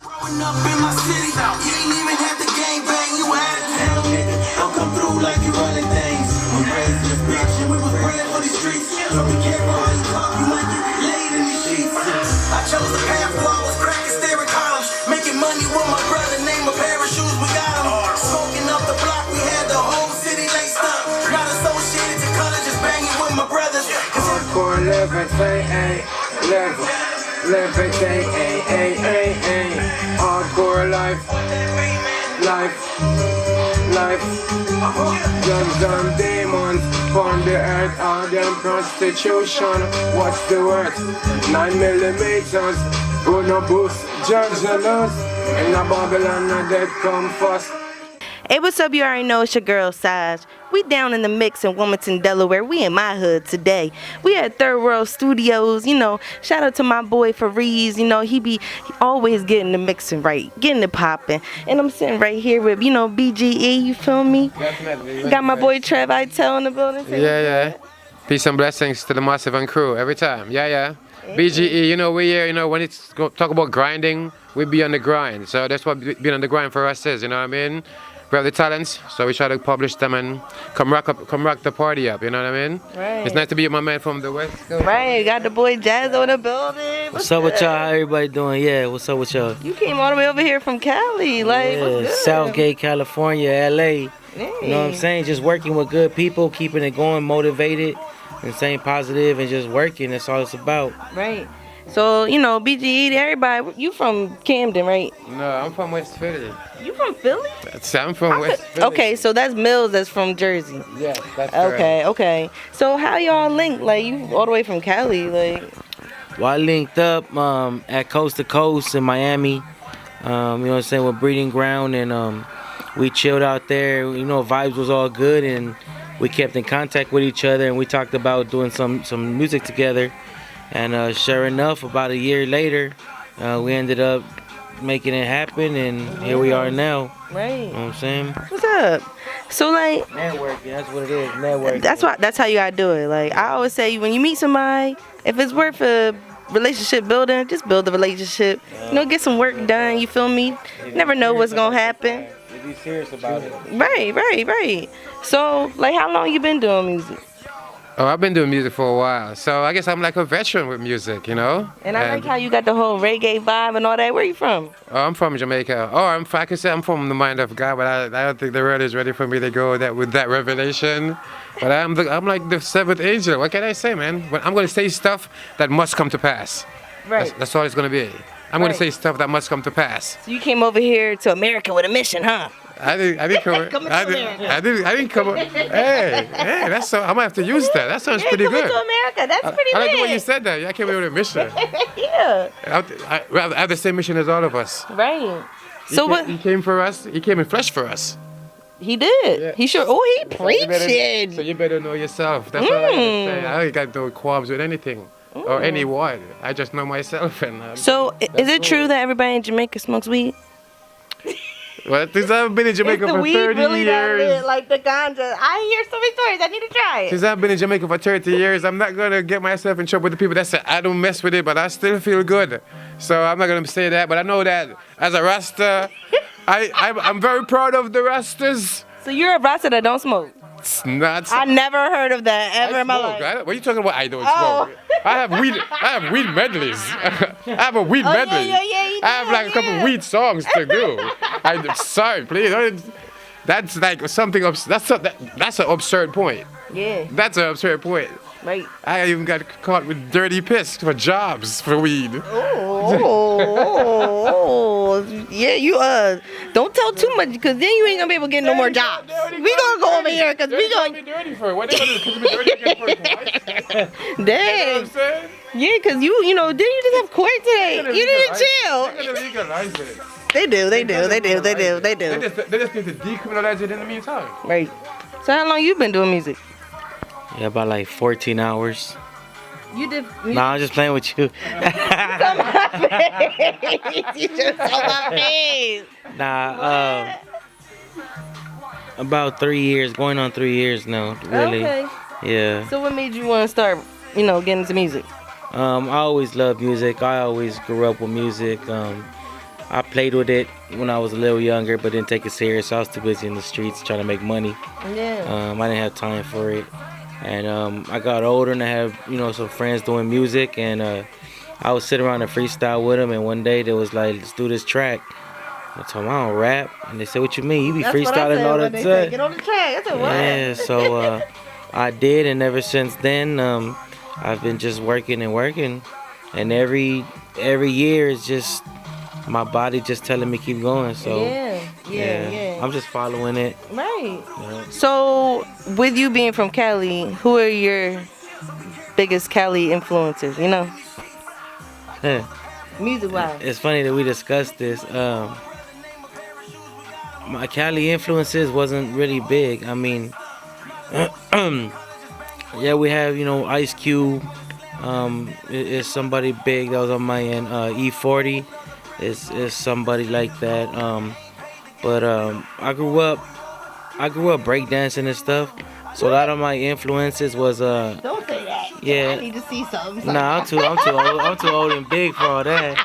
Growing up in my city, you ain't even had the gang bang. You had a town nigga. Don't come through like you running things. We raised this bitch and we was bred for these streets. So be careful how you talk, you might get laid in these sheets. I chose a path where I was cracking staring columns, making money with my brother, name a pair of shoes, we got them. Smoking up the block, we had the whole city laced up. Not associated to color, just banging with my brothers. Hardcore living, living, hardcore life. Guns and demons on the earth, all them prostitution. What's the word? 9 millimeters, Bruno Boost, Juggernaut, and the Babylon and they come first. Hey, what's up? You already know it's your girl, Saj. We down in the mix in Wilmington, Delaware. We in my hood today. We at Third World Studios. You know, shout out to my boy Fariz. You know, he always getting the mixing right, getting it popping. And I'm sitting right here with, you know, BGE, you feel me? Definitely. Got my boy Trev Ital in the building. Yeah. Peace and blessings to the Massive and crew every time. Yeah. BGE, you know, we here, you know, when it's talk about grinding, we be on the grind. So that's what being on the grind for us is, you know what I mean? We have the talents, so we try to publish them and come rock the party up, you know what I mean? Right. It's nice to be with my man from the West Coast. Right, got the boy Jazoe in the building. What's up with y'all? How everybody doing? Yeah, what's up with y'all? You came all the way over here from Cali, like, what's good? Southgate, California, LA. Hey. You know what I'm saying? Just working with good people, keeping it going, motivated, and staying positive and just working. That's all it's about. Right. So, you know, BGE, everybody, you from Camden, right? No, I'm from West Philly. You from Philly? I'm from West Philly. Okay, so that's Mills that's from Jersey. Yes, that's correct. Okay. So how y'all linked? Like, you all the way from Cali, like? Well, I linked up at Coast to Coast in Miami, you know what I'm saying, with Breedingground, and we chilled out there. You know, vibes was all good, and we kept in contact with each other, and we talked about doing some music together. And sure enough, about a year later, we ended up making it happen, and here we are now. Right. You know what I'm saying? What's up? So, like, Networking, that's what it is, networking. That's how you gotta do it. Like, I always say, when you meet somebody, if it's worth a relationship building, just build the relationship. You know, get some work done, you feel me? Never know what's gonna happen. Be serious about it. Right. So, like, how long you been doing music? Oh, I've been doing music for a while, so I guess I'm like a veteran with music, you know? And I like how you got the whole reggae vibe and all that. Where you from? Oh, I'm from Jamaica. Oh, I can say I'm from the mind of God, but I don't think the world is ready for me to go with that revelation. But I'm like the seventh angel. What can I say, man? But I'm going to say stuff that must come to pass. Right. That's all it's going to be. I'm going to say stuff that must come to pass. So you came over here to America with a mission, huh? I didn't come. I didn't come. Hey, that's so. I'm gonna have to use that. That sounds pretty good. To America, that's pretty I lit. like the way you said that. I came here with a mission. Yeah. I have the same mission as all of us. Right. So what? He came for us. He came in flesh for us. He did. Yeah. He sure. Oh, he preaching. So you better know yourself. That's all I can say. I ain't got no qualms with anything or anyone. I just know myself. And so is it true that everybody in Jamaica smokes weed? Well, since I've been in Jamaica for 30 really years. That lit, like the ganja. I hear so many stories. I need to try it. Since I've been in Jamaica for 30 years, I'm not going to get myself in trouble with the people that say I don't mess with it, but I still feel good. So I'm not going to say that, but I know that as a Rasta, I'm very proud of the Rastas. So you're a Rasta that don't smoke? It's not. I never heard of that ever in my life. What are you talking about? I don't smoke. I have weed medleys. I have a weed medley. Yeah, I have like a couple weed songs to do. I'm sorry, please. That's like something. That's an absurd point. Yeah. That's an absurd point. Right. I even got caught with dirty piss for jobs for weed. Oh, yeah. You don't tell too much, because then you ain't gonna be able to get no more jobs. We gonna go over here because we gonna. Dirty for it. What they gonna do? Kiss me dirty again for twice? Dang. You know what I'm saying? Yeah, because you know, didn't you just have court today? You didn't chill. They're gonna legalize it. They do. They just need to decriminalize it in the meantime. Right. So how long you been doing music? Yeah, about like 14 hours. You did. Nah, I'm just playing with you. You just saw my face. Nah, about 3 years, going on 3 years now, really. Okay. Yeah. So what made you want to start, getting into music? I always loved music. I always grew up with music. I played with it when I was a little younger, but didn't take it serious. I was too busy in the streets trying to make money. Yeah. I didn't have time for it. And I got older and I had, some friends doing music, and I would sit around and freestyle with them. And one day they was like, let's do this track. I told them I don't rap. And they said, what you mean? You be That's what I freestyling said all the when they time. said, get on the track. I said, what? Yeah, so I did, and ever since then, I've been just working and working. And every year it's just my body just telling me keep going. So Yeah. I'm just following it. Right. Yeah. So, with you being from Cali, who are your biggest Cali influences, music-wise? It's funny that we discussed this. My Cali influences wasn't really big. I mean, yeah, we have, Ice Cube. Is somebody big that was on my end. E40 is somebody like that. But I grew up breakdancing and stuff. So a lot of my influences was Don't say that. Yeah. I need to see something. Nah, I'm too old. I'm too old and big for all that.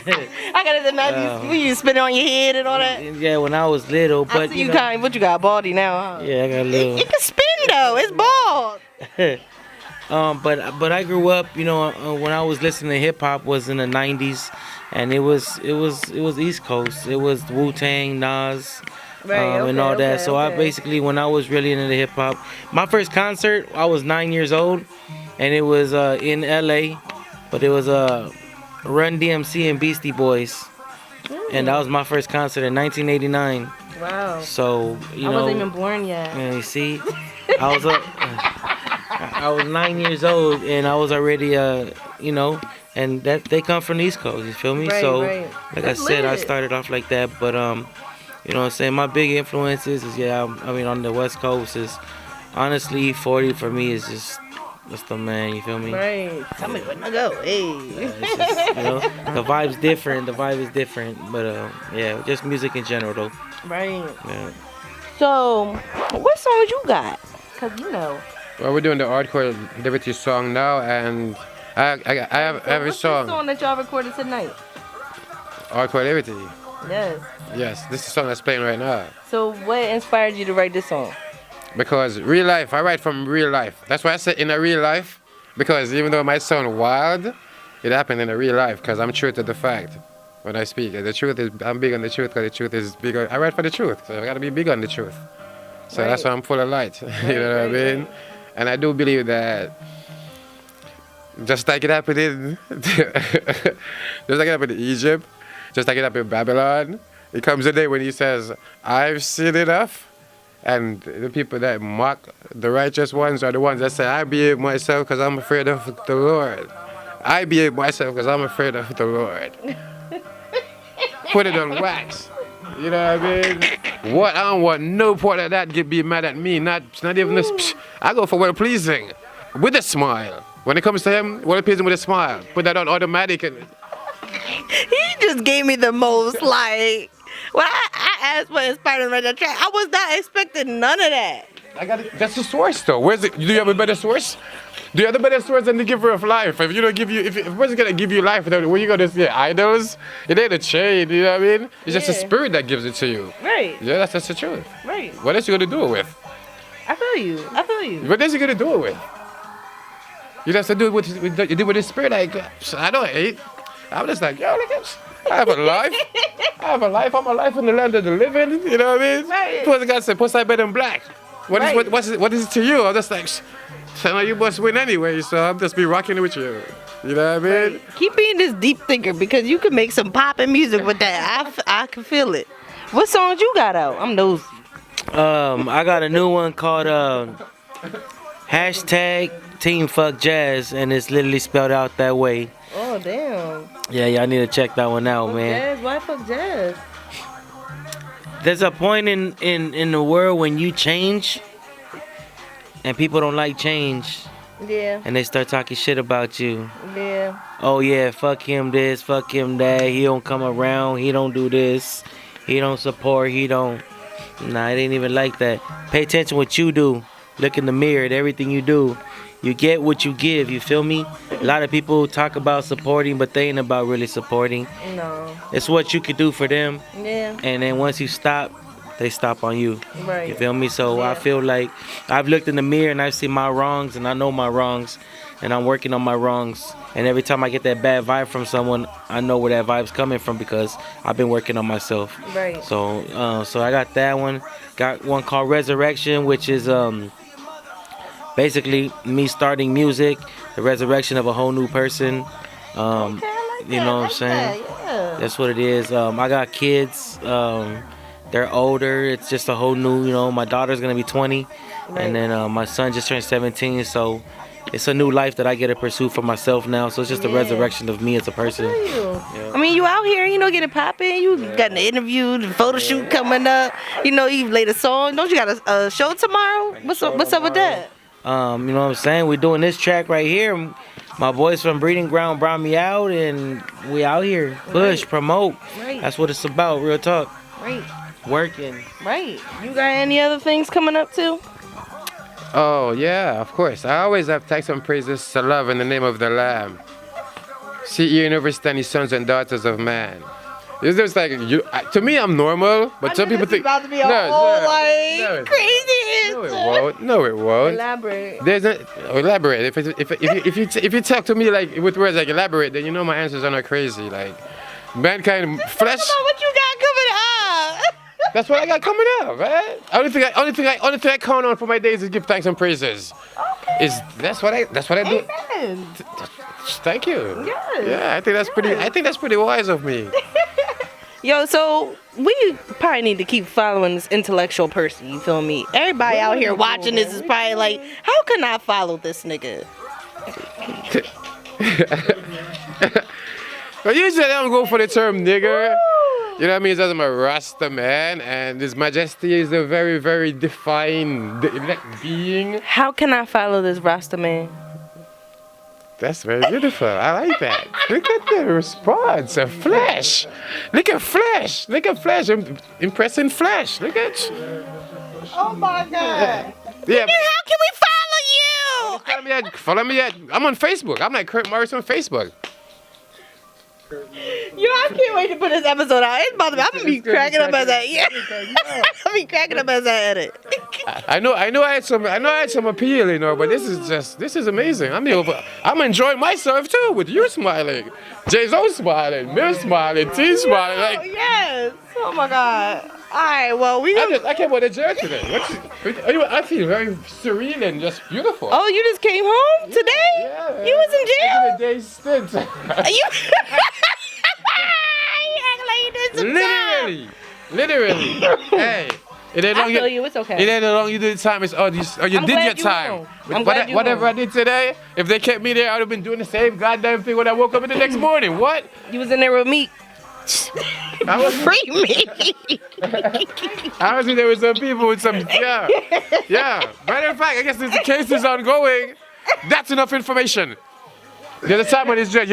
I gotta imagine you spin it on your head and all that. Yeah, when I was little, I but see what you got, baldy now, huh? Yeah, I got a little. It can spin though. It's bald. But I grew up, when I was listening to hip hop was in the '90s, and it was East Coast. It was Wu-Tang, Nas, and all that. So I basically, when I was really into hip hop, my first concert, I was 9 years old, and it was in LA, but it was Run DMC and Beastie Boys, and that was my first concert in 1989. Wow. So I wasn't even born yet. Yeah, you see, I was 9 years old, and I was already, and that they come from the East Coast. You feel me? Right, so, right. like That's I said, I lit. started off like that. But you know what I'm saying? My big influences is on the West Coast is honestly 40 for me is just the man. You feel me? Right. Tell me when to go. Hey. It's just, the vibe's different. The vibe is different. But just music in general though. Right. Yeah. So, what songs you got? Cause Well, we're doing the hardcore liberty song now, and I have every what's song. the song that y'all recorded tonight? Hardcore liberty. Yes. Yes, this is the song that's playing right now. So, what inspired you to write this song? Because real life, I write from real life. That's why I say in a real life, because even though it might sound wild, it happened in a real life, because I'm true to the fact when I speak. The truth is, I'm big on the truth, because the truth is big. I write for the truth, so I gotta be big on the truth. So that's why I'm full of light, you know what I mean? And I do believe that just like it happened in, Egypt, just like it happened in Babylon, it comes a day when he says, I've seen enough. And the people that mock the righteous ones are the ones that say, I behave myself because I'm afraid of the Lord. I behave myself because I'm afraid of the Lord. Put it on wax. You know what I mean? What? I don't want no part of that to be mad at me. Not even this. I go for well pleasing with a smile. When it comes to him, well pleasing with a smile. Put that on automatic. And He just gave me the most like. When I asked what inspired him to write that track, I was not expecting none of that. That's the source, though. Where's it? Do you have a better source? Do you have a better source than the giver of life? If you don't give you, if a person's gonna give you life, then where you gonna see idols? It ain't a chain. You know what I mean? It's just a spirit that gives it to you. Right. Yeah, that's the truth. Right. What else you gonna do it with? I feel you. What else you gonna do it with? You have to do it with you do with the spirit. Like I don't hate. I'm just like, yo, look at. I have a life. I'm alive in the land of the living. You know what I mean? Right. Plus, the guy said, "Plus, I bet in black." What is Right. what is it to you? I'm just like, so you must win anyway. So I'm just be rocking with you. You know what I mean? Keep being this deep thinker because you can make some poppin' music with that. I can feel it. What songs you got out? I'm nosy. I got a new one called hashtag Team Fuck Jazz, and it's literally spelled out that way. Oh damn. Yeah, y'all need to check that one out, Fuck man. jazz? Why fuck jazz? There's a point in the world when you change, and people don't like change, Yeah. and they start talking shit about you. Yeah. Oh yeah, fuck him this, fuck him that. He don't come around. He don't do this. He don't support. He don't. Nah, it ain't even like that. Pay attention what you do. Look in the mirror at everything you do. You get what you give. You feel me? A lot of people talk about supporting, but they ain't about really supporting. No. It's what you could do for them, Yeah. and then once you stop, they stop on you. Right. You feel me? So Yeah. I feel like I've looked in the mirror and I've seen my wrongs, and I know my wrongs, and I'm working on my wrongs. And every time I get that bad vibe from someone, I know where that vibe's coming from because I've been working on myself. Right. So I got that one. Got one called Resurrection, which is basically me starting music, the resurrection of a whole new person. Okay, I like You that, know I what I'm like saying? that, yeah. That's what it is. I got kids. They're older. It's just a whole new, my daughter's going to be 20. Right. And then my son just turned 17. So it's a new life that I get to pursue for myself now. So it's just a Yeah. resurrection of me as a person. Feel you. Yeah. I mean, you out here, getting popping. You got an interview, the photo shoot coming up. You laid a song. Don't you got a show tomorrow? What's up with that? You know what I'm saying? We're doing this track right here. My boys from Breedingground brought me out, and we out here. Push, promote. Right. That's what it's about, real talk. Right. Working. Right. You got any other things coming up too? Oh, yeah, of course. I always have thanks and praises to love in the name of the Lamb. See ye and understand ye sons and daughters of man. It's just like, to me, I'm normal, but some people think. about to be a whole crazy. No, it won't. No, it won't. Elaborate. There's no elaborate. If you talk to me like with words like elaborate, then you know my answers are not crazy. Like mankind, flesh. Talk about what you got coming up. That's what I got coming up, right? Only thing I count on for my days is give thanks and praises. Okay. That's what I do. Amen. Thank you. Yes. Yeah, I think that's pretty wise of me. Yo, so we probably need to keep following this intellectual person, you feel me? Everybody out here watching this is probably like, how can I follow this nigga? But usually I don't go for the term nigger. You know what I mean? I'm a Rasta man, and His Majesty is a very, very defined being. How can I follow this Rasta man? That's very beautiful. I like that. Look at the response. A flash. Look at flash. Look at flash. Impressing flash. Look at. Oh my God. Yeah. How can we follow you? Follow me at. I'm on Facebook. I'm like Kurt Morris on Facebook. Yo, I can't wait to put this episode out. It's about to be, I'm gonna be cracking up as I I'm be cracking up as I edit. I know I had some appeal, but this is amazing. I'm enjoying myself too with you smiling, Jazoe smiling, Mill smiling, T smiling. Oh, Like yes. Oh my God. Alright, well I came with a jail today. I feel very serene and just beautiful. Oh, you just came home today? Yeah. You was in jail? I did a day's stint. You act like you did some time. Literally. Hey. It ain't I long feel you, it's okay. It ain't long you did the time. It's you did your glad you time. home. I'm glad you Whatever home. I did today, if they kept me there, I'd have been doing the same goddamn thing when I woke up in the next morning. What? You was in there with me. I was Free me. I was in there with some people with some yeah. Matter of fact, I guess the case is ongoing. That's enough information. The other time when it's just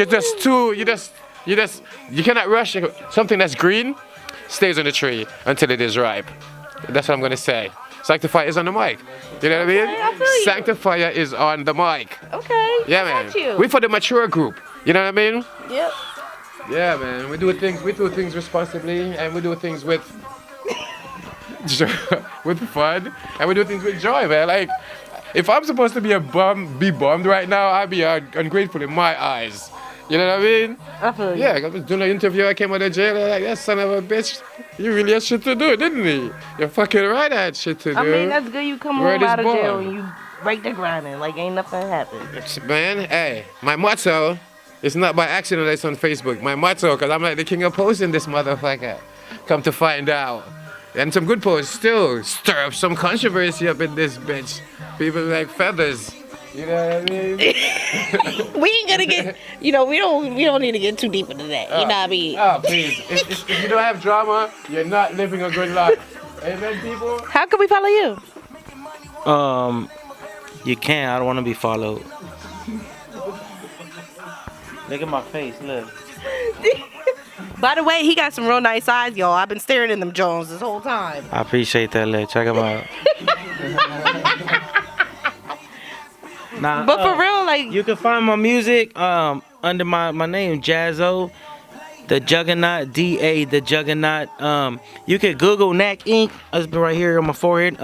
you cannot rush something that's green stays on the tree until it is ripe. That's what I'm gonna say. Sanctifier is on the mic. You know what I mean? Okay, I feel you. Sanctifier is on the mic. Okay. Yeah, I man. got you. We for the mature group. You know what I mean? Yep. Yeah, man. We do things responsibly, and we do things with with fun, and we do things with joy, man. Like, if I'm supposed to be bummed right now, I'd be ungrateful in my eyes. You know what I mean? I feel you. Yeah, I was doing an interview. I came out of jail. Like, that son of a bitch, you really had shit to do, didn't he? You're fucking right. I had shit to do. I mean, that's good you come Word home is out of jail born. and you break the grinding like ain't nothing happened. Man, hey, my motto is not by accident that it's on Facebook. My motto, because I'm like the king of posting this motherfucker. Come to find out. And some good posts still stir up some controversy up in this bitch. People like feathers. You know what I mean? We ain't gonna get, we don't need to get too deep into that. You know what I mean? Oh, please. If you don't have drama, you're not living a good life. Amen, people? How can we follow you? You can't. I don't want to be followed. Look at my face. Look. By the way, he got some real nice eyes, y'all. I've been staring in them Jones this whole time. I appreciate that. Look. Check them out. Nah, But for real, like, you can find my music under my name, Jazoe the Juggernaut, DA the Juggernaut. You can Google Knack Inc. It's been right here on my forehead.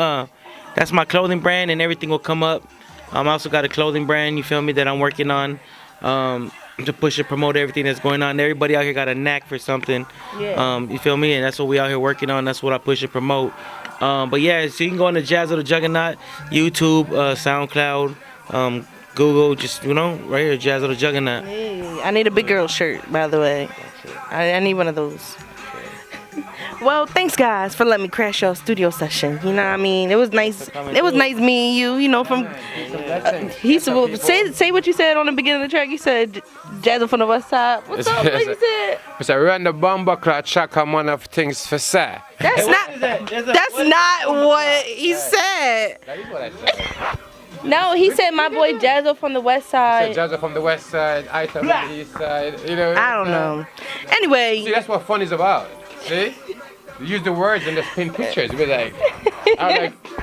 That's my clothing brand, and everything will come up. I also got a clothing brand, you feel me, that I'm working on to push and promote everything that's going on. Everybody out here got a knack for something. Yeah. You feel me? And that's what we out here working on. That's what I push and promote. But yeah, so you can go on to Jazoe the Juggernaut, YouTube, SoundCloud, Google, just, you know, right here, Jazoe the Juggernaut. Hey, I need a big girl shirt, by the way. I need one of those. Well, thanks guys for letting me crash your studio session. You know what I mean? It was nice. It was nice meeting you. You know, from he say what you said on the beginning of the track. You said Jazoe from the West Side. What's up? What you said? It's a random bomber clock track on one of things for say. That's not. That's not what he said. That is what I said. No, he said my boy Jazoe from the West Side. Jazoe from the West Side, Ital from the East Side. You know. I don't know. Anyway. See, that's what fun is about. See? You use the words and just pin pictures. We're like,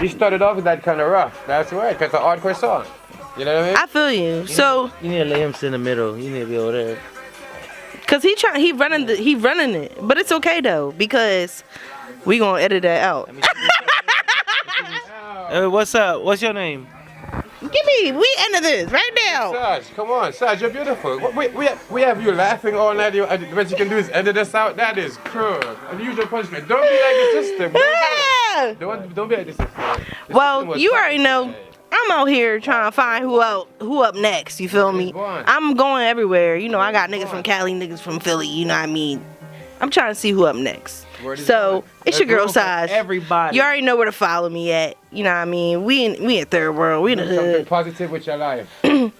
he started off with that kind of rough. That's right, because it's an hardcore song. You know what I mean? I feel you. So you need to let him sit in the middle. You need to be over there. Cause he running it, but it's okay though because we gonna edit that out. Hey, what's up? What's your name? Give me. We ended this right now. Saj, come on, Saj, you're beautiful. We have you laughing all night. What you can do is edit us out. That is cruel. Unusual punishment. Don't be like the system. Don't be like the system. Well, you already know. I'm out here trying to find who up next. You feel me? I'm going everywhere. You know, I got niggas from Cali, niggas from Philly. You know what I mean? I'm trying to see who up next. So it's your girl Saj. Everybody. You already know where to follow me at. You know what I mean? We in third world. We in the Something hood. positive with your life. Change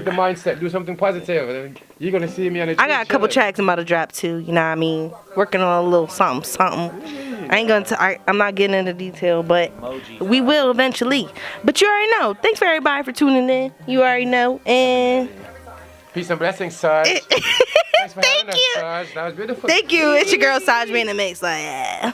the mindset. Do something positive. And you're gonna see me on the. I got a couple tracks I'm about to drop too. You know what I mean? Working on a little something. I ain't gonna. I'm not getting into detail, but we will eventually. But you already know. Thanks for everybody for tuning in. You already know. And peace and blessings, Saj. Thanks for having us, Saj. That was beautiful. Thank you. It's your girl Saj being in the mix. Like, yeah.